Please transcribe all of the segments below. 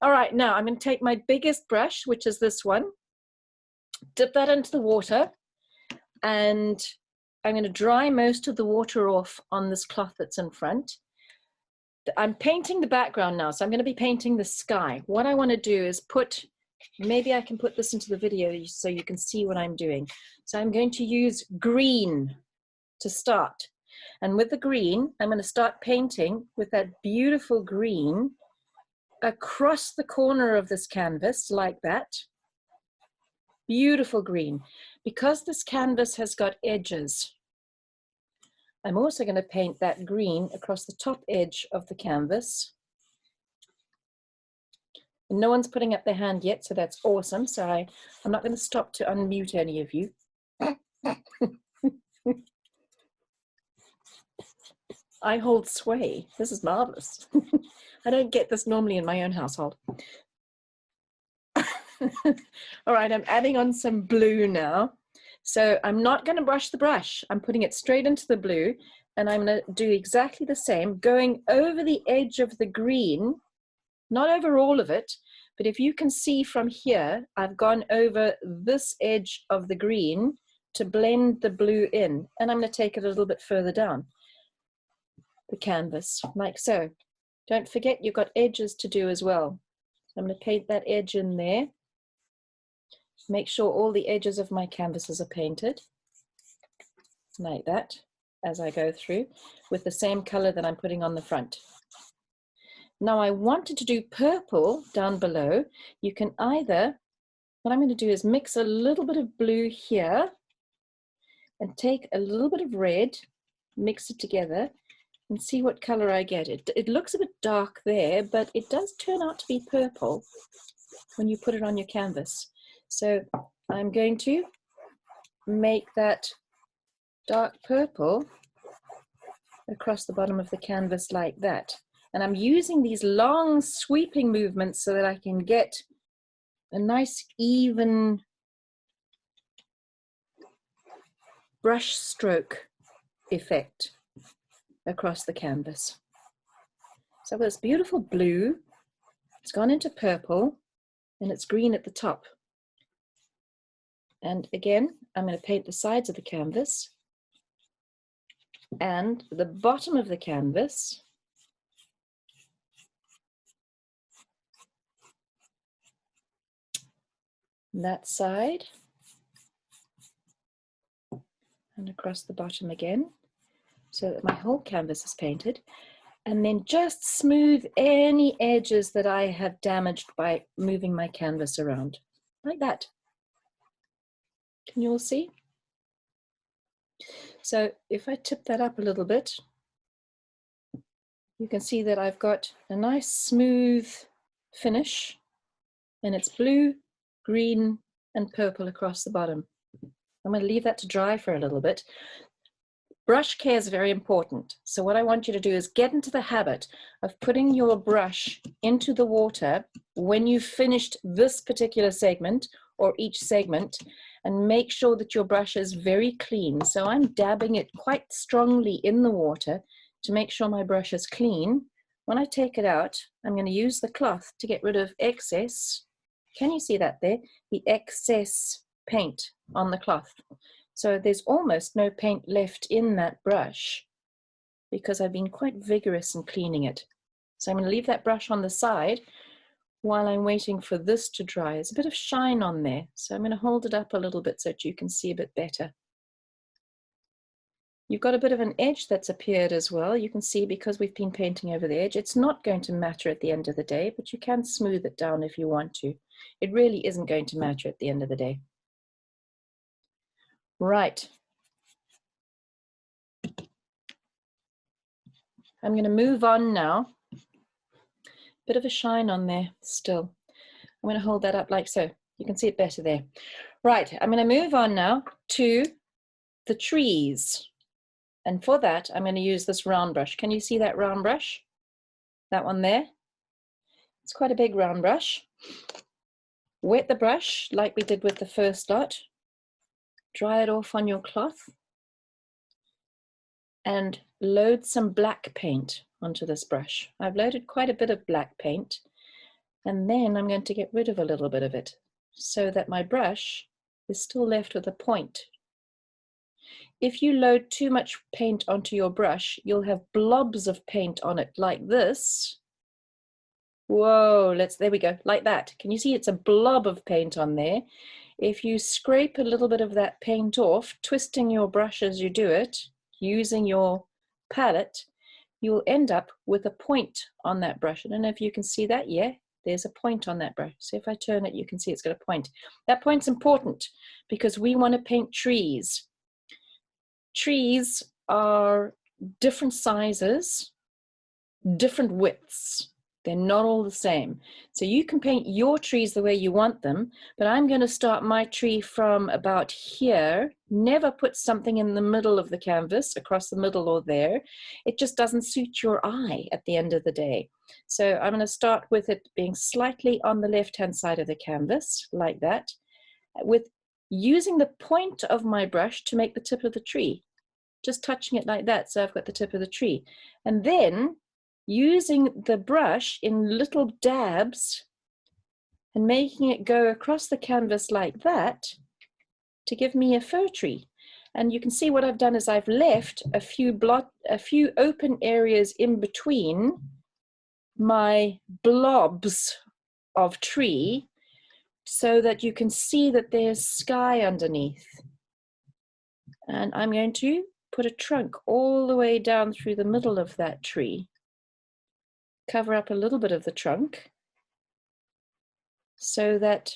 All right, now I'm going to take my biggest brush, which is this one, dip that into the water, and I'm going to dry most of the water off on this cloth that's in front. I'm painting the background now, so I'm going to be painting the sky. What I want to do is maybe I can put this into the video so you can see what I'm doing. So I'm going to use green to start. And with the green, I'm going to start painting with that beautiful green across the corner of this canvas like that. Beautiful green. Because this canvas has got edges, I'm also going to paint that green across the top edge of the canvas. And no one's putting up their hand yet, so that's awesome. So I'm not going to stop to unmute any of you. I hold sway. This is marvelous. I don't get this normally in my own household. All right, I'm adding on some blue now. So I'm not going to brush the brush. I'm putting it straight into the blue, and I'm going to do exactly the same, going over the edge of the green, not over all of it, but if you can see from here, I've gone over this edge of the green to blend the blue in, and I'm going to take it a little bit further down the canvas, like so. Don't forget you've got edges to do as well. I'm going to paint that edge in there. Make sure all the edges of my canvases are painted, like that, as I go through, with the same color that I'm putting on the front. Now I wanted to do purple down below. You can either, what I'm going to do is mix a little bit of blue here and take a little bit of red, mix it together, and see what color I get. It looks a bit dark there, but it does turn out to be purple when you put it on your canvas. So I'm going to make that dark purple across the bottom of the canvas like that. And I'm using these long sweeping movements so that I can get a nice even brush stroke effect across the canvas. So this beautiful blue, it's gone into purple, and it's green at the top. And again, I'm going to paint the sides of the canvas and the bottom of the canvas. That side, and across the bottom again, so that my whole canvas is painted. And then just smooth any edges that I have damaged by moving my canvas around, like that. Can you all see? So if I tip that up a little bit, you can see that I've got a nice smooth finish, and it's blue, green, and purple across the bottom. I'm going to leave that to dry for a little bit. Brush care is very important. So what I want you to do is get into the habit of putting your brush into the water when you've finished this particular segment or each segment, and make sure that your brush is very clean. So I'm dabbing it quite strongly in the water to make sure my brush is clean. When I take it out, I'm going to use the cloth to get rid of excess. Can you see that there? The excess paint on the cloth. So there's almost no paint left in that brush because I've been quite vigorous in cleaning it. So I'm going to leave that brush on the side while I'm waiting for this to dry. There's a bit of shine on there, so I'm going to hold it up a little bit so that you can see a bit better. You've got a bit of an edge that's appeared as well. You can see because we've been painting over the edge. It's not going to matter at the end of the day, but you can smooth it down if you want to. It really isn't going to matter at the end of the day. Right. I'm going to move on now. Bit of a shine on there still. I'm going to hold that up like so. You can see it better there. Right, I'm going to move on now to the trees. And for that, I'm going to use this round brush. Can you see that round brush? That one there? It's quite a big round brush. Wet the brush like we did with the first lot. Dry it off on your cloth. And load some black paint onto this brush. I've loaded quite a bit of black paint. And then I'm going to get rid of a little bit of it so that my brush is still left with a point. If you load too much paint onto your brush, you'll have blobs of paint on it like this. Whoa, there we go, like that. Can you see it's a blob of paint on there? If you scrape a little bit of that paint off, twisting your brush as you do it, using your palette, you'll end up with a point on that brush. I don't know if you can see that. Yeah, there's a point on that brush. So if I turn it, you can see it's got a point. That point's important because we want to paint trees. Trees are different sizes, different widths. They're not all the same. So you can paint your trees the way you want them, but I'm going to start my tree from about here. Never put something in the middle of the canvas, across the middle or there. It just doesn't suit your eye at the end of the day. So I'm going to start with it being slightly on the left-hand side of the canvas, like that, with using the point of my brush to make the tip of the tree. Just touching it like that, so I've got the tip of the tree. And then using the brush in little dabs and making it go across the canvas like that to give me a fir tree. And you can see what I've done is I've left a few open areas in between my blobs of tree so that you can see that there's sky underneath. And I'm going to put a trunk all the way down through the middle of that tree. Cover up a little bit of the trunk so that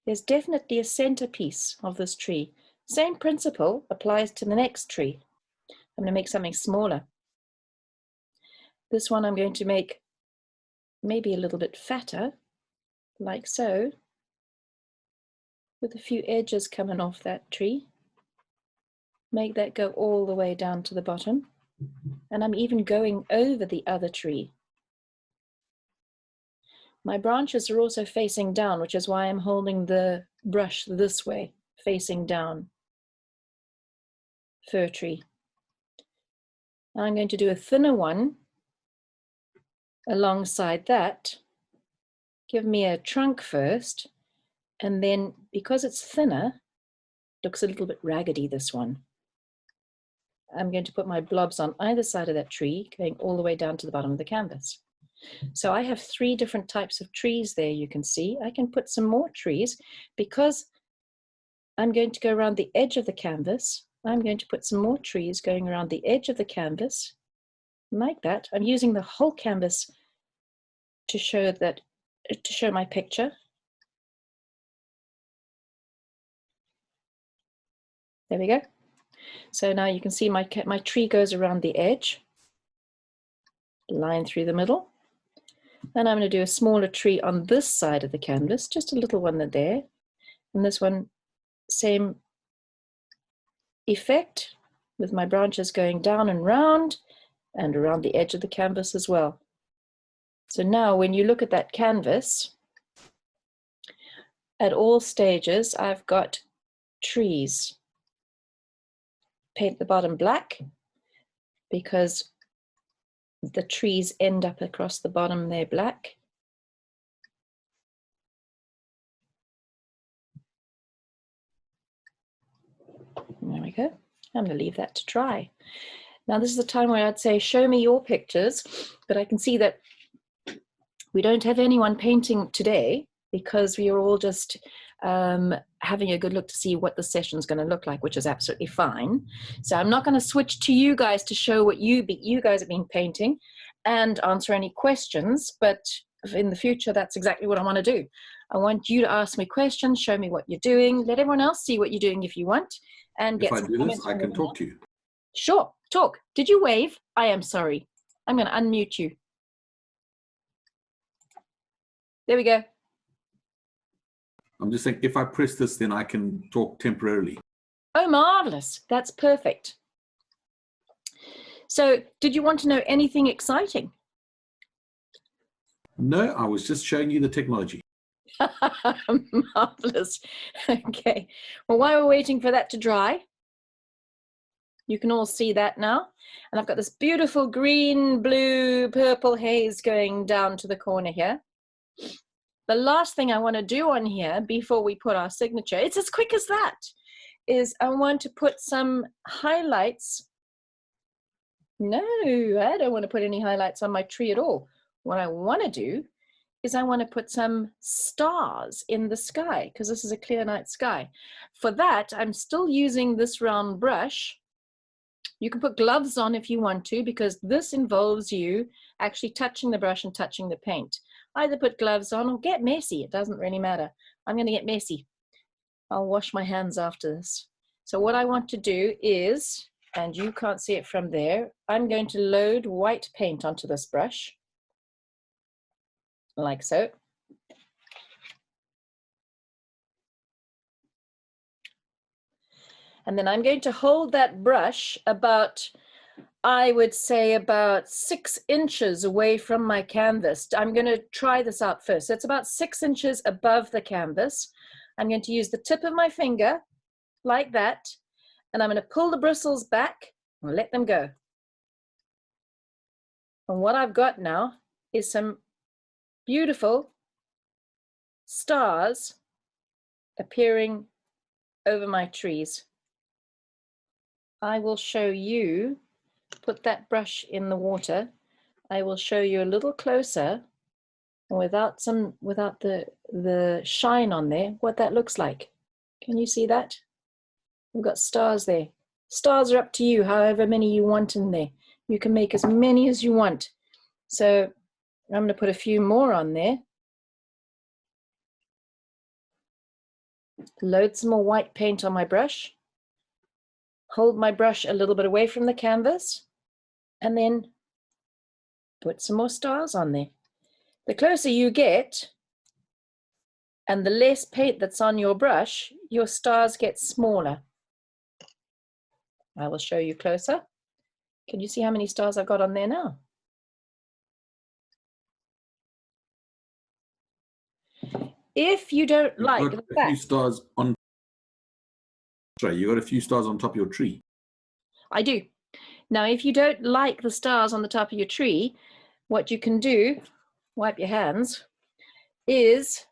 there's definitely a centerpiece of this tree. Same principle applies to the next tree. I'm going to make something smaller. This one I'm going to make maybe a little bit fatter, like so, with a few edges coming off that tree. Make that go all the way down to the bottom. And I'm even going over the other tree. My branches are also facing down, which is why I'm holding the brush this way, facing down. Fir tree. I'm going to do a thinner one alongside that. Give me a trunk first, and then because it's thinner, looks a little bit raggedy, this one. I'm going to put my blobs on either side of that tree, going all the way down to the bottom of the canvas. So I have 3 different types of trees there, you can see. I can put some more trees because I'm going to go around the edge of the canvas. I'm going to put some more trees going around the edge of the canvas, like that. I'm using the whole canvas to show my picture. There we go. So now you can see my tree goes around the edge, line through the middle. Then I'm going to do a smaller tree on this side of the canvas, just a little one there. And this one, same effect, with my branches going down and round and around the edge of the canvas as well. So now when you look at that canvas, at all stages, I've got trees. Paint the bottom black because the trees end up across the bottom there black. There we go. I'm going to leave that to dry. Now this is the time where I'd say show me your pictures, but I can see that we don't have anyone painting today because we are all just having a good look to see what the session's going to look like, which is absolutely fine. So I'm not going to switch to you guys to show what you guys have been painting and answer any questions, but in the future, that's exactly what I want to do. I want you to ask me questions, show me what you're doing, let everyone else see what you're doing if you want, and get some comments. If I do this, I can talk to you. Sure, talk. Did you wave? I am sorry. I'm going to unmute you. There we go. I'm just saying, if I press this, then I can talk temporarily. Oh, marvelous. That's perfect. So did you want to know anything exciting? No, I was just showing you the technology. Marvelous. Okay. Well, while we're waiting for that to dry, You can all see that now. And I've got this beautiful green, blue, purple haze going down to the corner here. The last thing I want to do on here before we put our signature, it's as quick as that, is I want to put some highlights. No, I don't want to put any highlights on my tree at all. What I want to do is I want to put some stars in the sky because this is a clear night sky. For that, I'm still using this round brush. You can put gloves on if you want to, because this involves you actually touching the brush and touching the paint. Either put gloves on or get messy. It doesn't really matter. I'm going to get messy. I'll wash my hands after this. So what I want to do is, and you can't see it from there, I'm going to load white paint onto this brush, like so. And then I'm going to hold that brush about, I would say about 6 inches away from my canvas. I'm going to try this out first. So it's about 6 inches above the canvas. I'm going to use the tip of my finger like that, and I'm going to pull the bristles back and let them go. And what I've got now is some beautiful stars appearing over my trees. I will show you, put that brush in the water. I will show you a little closer, without the shine on there, what that looks like. Can you see that? We've got stars there. Stars are up to you, however many you want in there. You can make as many as you want. So I'm going to put a few more on there. Load some more white paint on my brush. Hold my brush a little bit away from the canvas, and then put some more stars on there. The closer you get, and the less paint that's on your brush, your stars get smaller. I will show you closer. Can you see how many stars I've got on there now? If you don't like the fact, few stars on, sorry, you got a few stars on top of your tree. I do. Now, if you don't like the stars on the top of your tree, what you can do, wipe your hands, is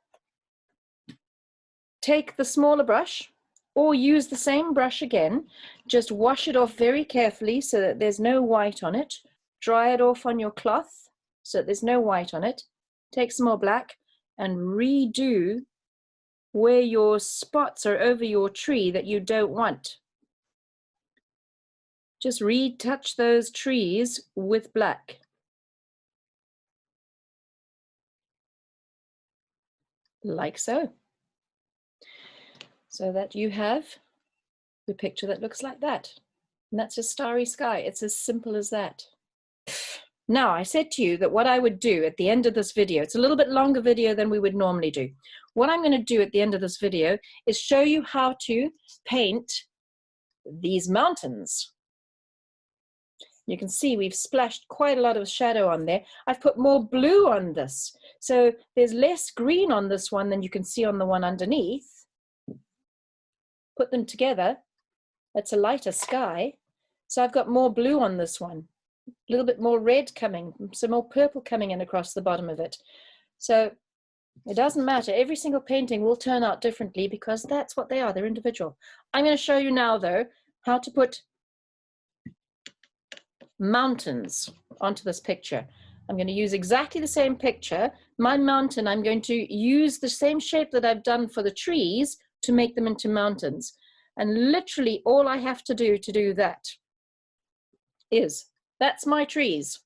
take the smaller brush or use the same brush again. Just wash it off very carefully so that there's no white on it. Dry it off on your cloth so that there's no white on it. Take some more black and redo where your spots are over your tree that you don't want. Just retouch those trees with black. Like so. So that you have the picture that looks like that. And that's a starry sky. It's as simple as that. Now, I said to you that what I would do at the end of this video, it's a little bit longer video than we would normally do. What I'm going to do at the end of this video is show you how to paint these mountains. You can see we've splashed quite a lot of shadow on there. I've put more blue on this. So there's less green on this one than you can see on the one underneath. Put them together, it's a lighter sky. So I've got more blue on this one. A little bit more red coming, some more purple coming in across the bottom of it. So it doesn't matter. Every single painting will turn out differently because that's what they are. They're individual. I'm going to show you now, though, how to put mountains onto this picture. I'm going to use exactly the same picture. My mountain, I'm going to use the same shape that I've done for the trees to make them into mountains. And literally all I have to do that is, that's my trees.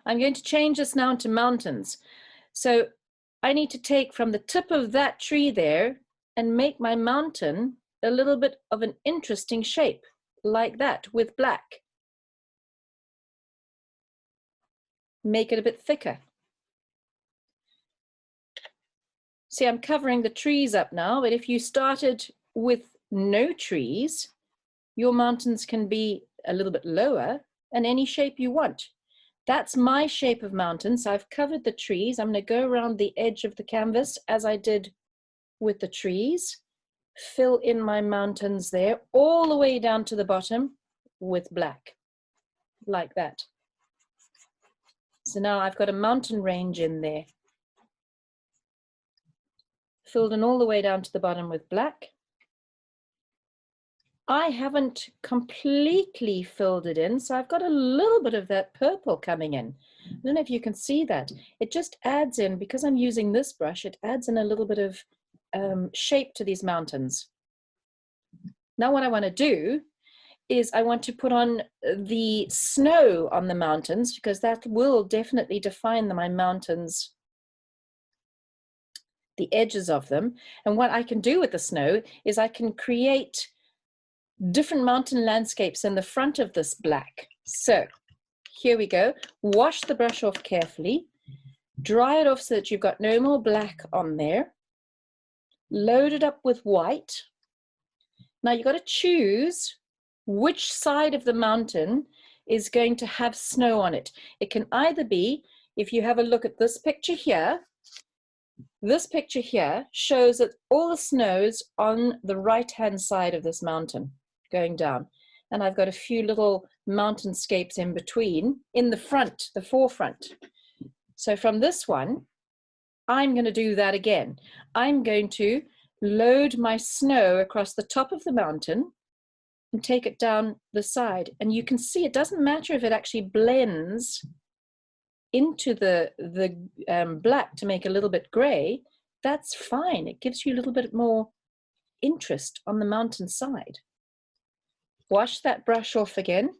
I'm going to change this now to mountains. So I need to take from the tip of that tree there and make my mountain a little bit of an interesting shape, like that, with black. Make it a bit thicker. See, I'm covering the trees up now, but if you started with no trees, your mountains can be a little bit lower and any shape you want. That's my shape of mountain. So I've covered the trees. I'm going to go around the edge of the canvas as I did with the trees. fill in my mountains there, all the way down to the bottom with black, like that. So now I've got a mountain range in there. Filled in all the way down to the bottom with black. I haven't completely filled it in, so I've got a little bit of that purple coming in. I don't know if you can see that. It just adds in, because I'm using this brush, it adds in a little bit of shape to these mountains. Now what I want to do is I want to put on the snow on the mountains, because that will definitely define my mountains, the edges of them. And what I can do with the snow is I can create different mountain landscapes in the front of this black. So here we go. Wash the brush off carefully, dry it off so that you've got no more black on there. Load it up with white. Now you've got to choose which side of the mountain is going to have snow on it. It can either be, if you have a look at this picture here shows that all the snow's on the right-hand side of this mountain going down. And I've got a few little mountainscapes in between, in the front, the forefront. So from this one, I'm going to do that again. I'm going to load my snow across the top of the mountain and take it down the side. And you can see it doesn't matter if it actually blends into the black to make a little bit gray. That's fine. It gives you a little bit more interest on the mountain side. Wash that brush off again.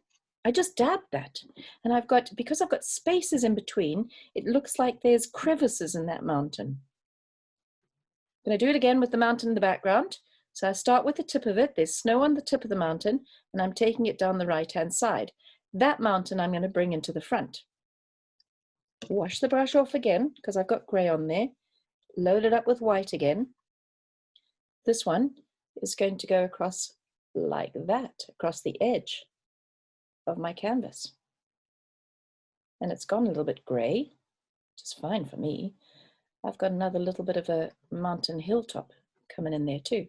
I just dabbed that. And because I've got spaces in between, it looks like there's crevices in that mountain. I'm going to do it again with the mountain in the background. So I start with the tip of it. There's snow on the tip of the mountain, and I'm taking it down the right-hand side. That mountain I'm going to bring into the front. Wash the brush off again, because I've got gray on there. Load it up with white again. This one is going to go across like that, across the edge of my canvas. And it's gone a little bit gray, which is fine for me. I've got another little bit of a mountain hilltop coming in there too.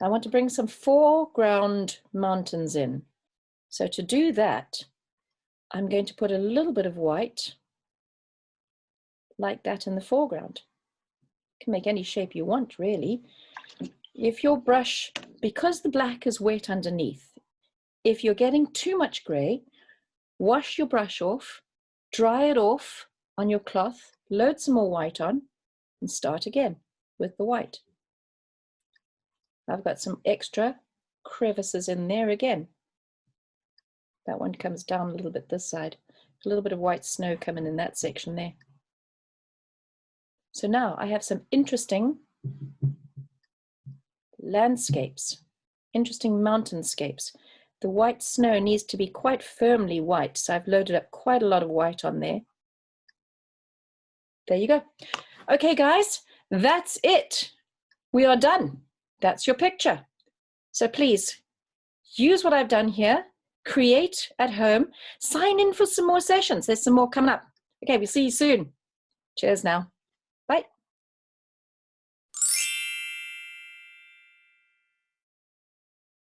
I want to bring some foreground mountains in. So to do that, I'm going to put a little bit of white like that in the foreground. You can make any shape you want, really. If your brush, because the black is wet underneath, if you're getting too much gray, wash your brush off, dry it off on your cloth, load some more white on, and start again with the white. I've got some extra crevices in there again. That one comes down a little bit this side. A little bit of white snow coming in that section there. So now I have some interesting landscapes, interesting mountainscapes. The white snow needs to be quite firmly white, so I've loaded up quite a lot of white on there. There you go. Okay, guys, that's it. We are done. That's your picture. So please use what I've done here, create at home, sign in for some more sessions. There's some more coming up. Okay, we'll see you soon. Cheers now.